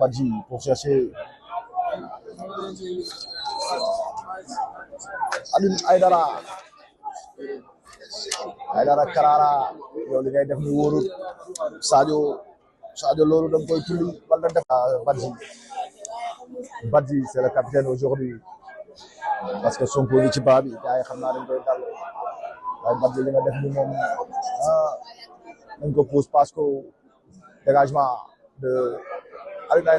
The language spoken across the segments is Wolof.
Badji pour chercher Alioune Aïdara Karara yow li ngay def ni wóorul Sadio loolu da nga koy tulli wala def Badji c'est le capitaine aujourd'hui parce que Sonko li ci baa bi gars yi xam naa dañ koy dal waaye Badji li nga def ni moom dañ ko pose passe ko dégagement de Alioune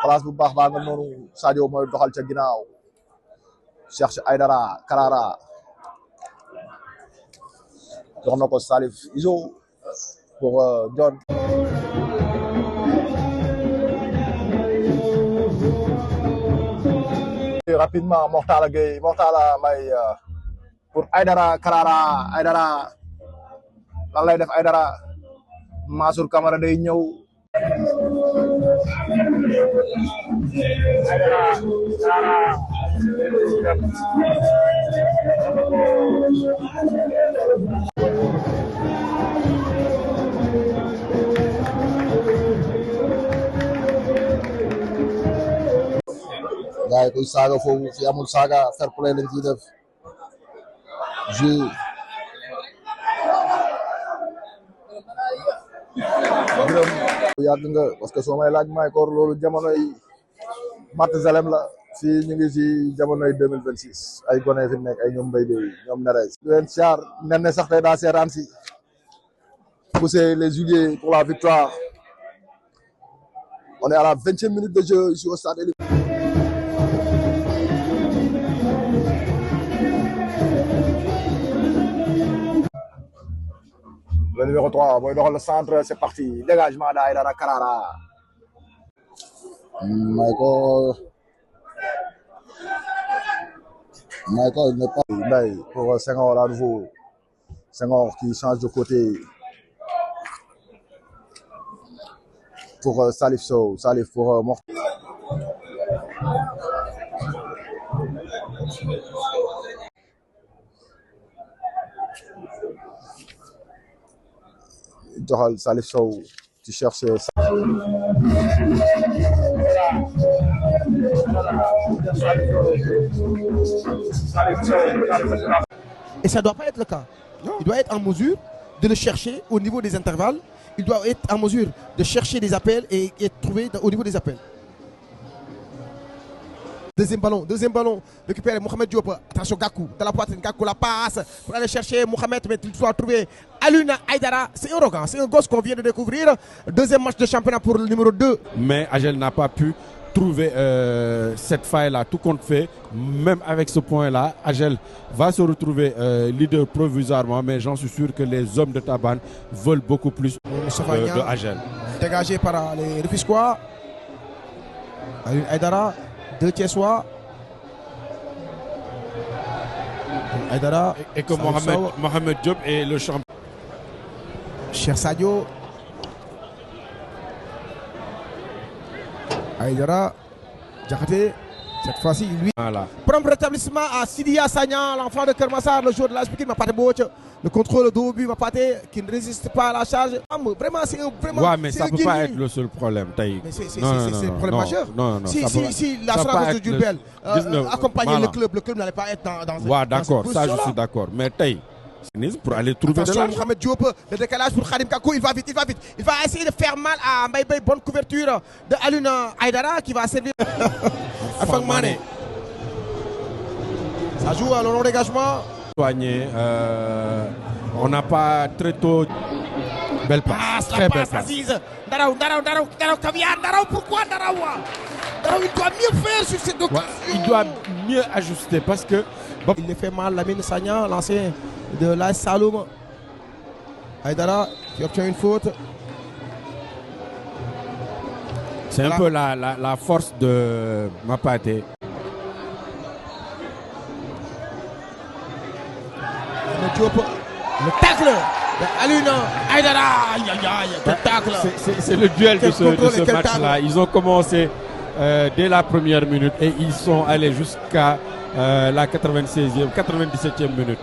place bu baax baa nga noonu Sadio mooy doxal ca ginnaaw cherche Aïdara Karara jox na ko Salif Iso pour John. Rapidement Mortala Gueye may pour Aïdara Karara Aïdara lan lay def Aïdara Mansour Camara day ñëw gaay koy saaga foofu fi amul saaga fair play lañ ciy def yàgg nga parce que soo may laaj may koor loolu jamonoy Mathusalem la fii ñu ngi ci jamonoy 2026 ay gone fi nekk ay ñoom mbay de ñoom Neres leen char nen ne sax tey daa seeraan si pousser les Juliers pour la victoire. On est à la 20e minute de jeu ici au stade. Le numéro 3, mooy doxal le centre, c'est parti. Dégagement d'Aïdara Karara. Michael n'est pas pour Senghor à nouveau. Senghor qui change de côté. Pour Salif Sow. Salif pour Mort. Doxal Salif Sow tu cherches et ça doit pas être le cas. Il doit être en mesure de le chercher au niveau des intervalles. Il doit être en mesure de chercher des appels et trouver au niveau des appels. Deuxième ballon récupéré Mohamed Diop. Attention Gakou, dans la poitrine, Gakou la passe pour aller chercher Mohamed, mais il faut trouver Alioune Aïdara. C'est arrogant, c'est un gosse qu'on vient de découvrir. Deuxième match de championnat pour le numéro 2. Mais Agel n'a pas pu trouver cette faille-là, tout compte fait. Même avec ce point-là, Agel va se retrouver leader provisoirement, mais j'en suis sûr que les hommes de Taban veulent beaucoup plus de Agel. Dégagé par les Rufisquois. Alioune Aïdara. Deux Thiessois. Aïdara. Et que Mohamed Diop est le champion. Cher Sadio. Aïdara. Diakhaté. Cette fois-ci, lui. Voilà. Prompt rétablissement à Sidia Sagnan, l'enfant de Kermassar, le joueur de l'AS Pikine, Mapate Boch. Le contrôle de haut but, Mapate, qui ne résiste pas à la charge. Vraiment, c'est un vraiment. Ouais, mais ça ne peut pas être le seul problème. Mais c'est un problème majeur. Non. Si la Soragos de Diourbel accompagnait le club n'allait pas être dans ouais, d'accord, ça je suis d'accord. Mais Taï, pour aller trouver de l'argent. Mohamed Diop, le décalage pour Khadim Kakou, il va vite. Il va essayer de faire mal à Mbaye. Bonne couverture de Alioune Aïdara qui va servir Alpha Mané. Ça joue à long dégagement. On n'a pas très tôt. Belle passe, très belle passe. Darao, Caviar, Darao, pourquoi Darao? Darao, il doit mieux faire sur cette occasion. Il doit mieux ajuster parce que. Il le fait mal, Lamine Sagnan, l'ancien de l'AS Saloum. Aïdara qui obtient une faute. C'est un peu la force de Mapate. Le tacle de Alioune Aïdara. C'est le duel de ce match-là. Ils ont commencé dès la première minute et ils sont allés jusqu'à la 97e minute.